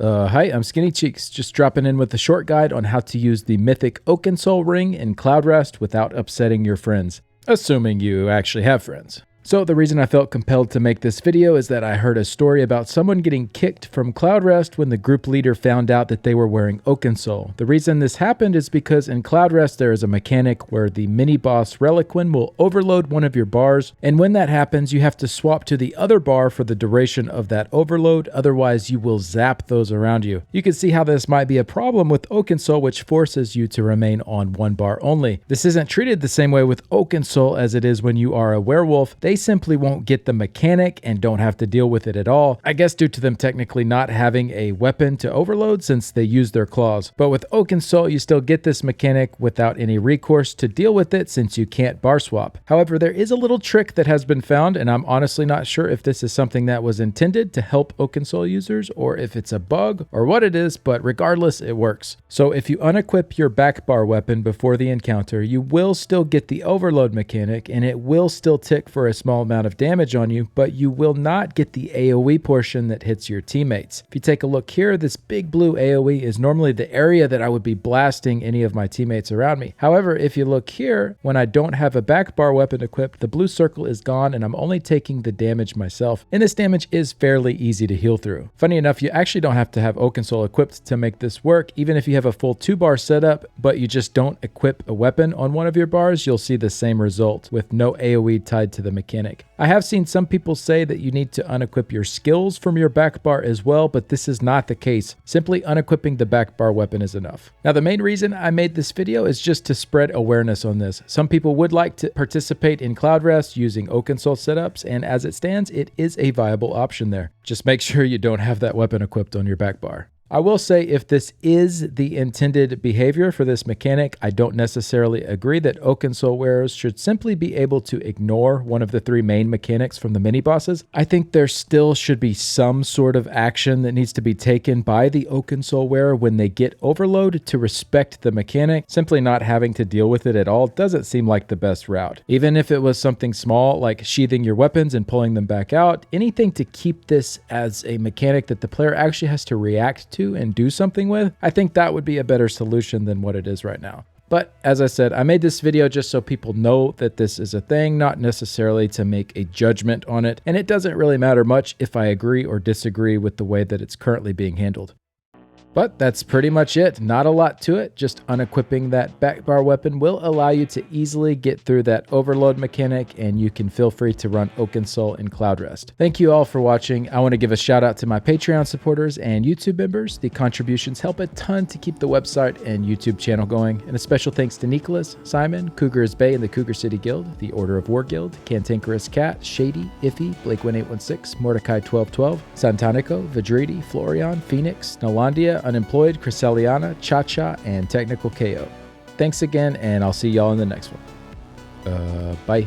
Hi, I'm Skinny Cheeks, just dropping in with a short guide on how to use the mythic Oakensoul ring in Cloud Rest without upsetting your friends. Assuming you actually have friends. So the reason I felt compelled to make this video is that I heard a story about someone getting kicked from Cloud Rest when the group leader found out that they were wearing Oakensoul. The reason this happened is because in Cloud Rest there is a mechanic where the mini-boss Reliquin will overload one of your bars, and when that happens you have to swap to the other bar for the duration of that overload, otherwise you will zap those around you. You can see how this might be a problem with Oakensoul, which forces you to remain on one bar only. This isn't treated the same way with Oakensoul as it is when you are a werewolf. They simply won't get the mechanic and don't have to deal with it at all. I guess due to them technically not having a weapon to overload since they use their claws. But with Oakensoul, you still get this mechanic without any recourse to deal with it since you can't bar swap. However, there is a little trick that has been found, and I'm honestly not sure if this is something that was intended to help Oakensoul users or if it's a bug or what it is, but regardless, it works. So if you unequip your back bar weapon before the encounter, you will still get the overload mechanic and it will still tick for a small amount of damage on you, but you will not get the AoE portion that hits your teammates. If you take a look here, this big blue AoE is normally the area that I would be blasting any of my teammates around me. However, if you look here, when I don't have a back bar weapon equipped, the blue circle is gone and I'm only taking the damage myself. And this damage is fairly easy to heal through. Funny enough, you actually don't have to have Oakensoul equipped to make this work. Even if you have a full 2-bar setup, but you just don't equip a weapon on one of your bars, you'll see the same result with no AoE tied to the mechanic. I have seen some people say that you need to unequip your skills from your back bar as well, but this is not the case. Simply unequipping the back bar weapon is enough. Now, the main reason I made this video is just to spread awareness on this. Some people would like to participate in Cloud Rest using Oakensoul setups, and as it stands, it is a viable option there. Just make sure you don't have that weapon equipped on your back bar. I will say if this is the intended behavior for this mechanic, I don't necessarily agree that Oakensoul wearers should simply be able to ignore one of the 3 main mechanics from the mini-bosses. I think there still should be some sort of action that needs to be taken by the Oakensoul wearer when they get overload to respect the mechanic. Simply not having to deal with it at all doesn't seem like the best route. Even if it was something small like sheathing your weapons and pulling them back out, anything to keep this as a mechanic that the player actually has to react to and do something with, I think that would be a better solution than what it is right now. But as I said, I made this video just so people know that this is a thing, not necessarily to make a judgment on it, and it doesn't really matter much if I agree or disagree with the way that it's currently being handled. But that's pretty much it. Not a lot to it. Just unequipping that back bar weapon will allow you to easily get through that overload mechanic, and you can feel free to run Oakensoul in Cloud Rest. Thank you all for watching. I want to give a shout out to my Patreon supporters and YouTube members. The contributions help a ton to keep the website and YouTube channel going. And a special thanks to Nicholas, Simon, Cougars Bay and the Cougar City Guild, the Order of War Guild, Cantankerous Cat, Shady, Iffy, Blake1816, Mordecai1212, Santanico, Vidridi, Florian, Phoenix, Nolandia, Unemployed, Chryseliana, Cha-Cha, and Technical KO. Thanks again, and I'll see y'all in the next one. Bye.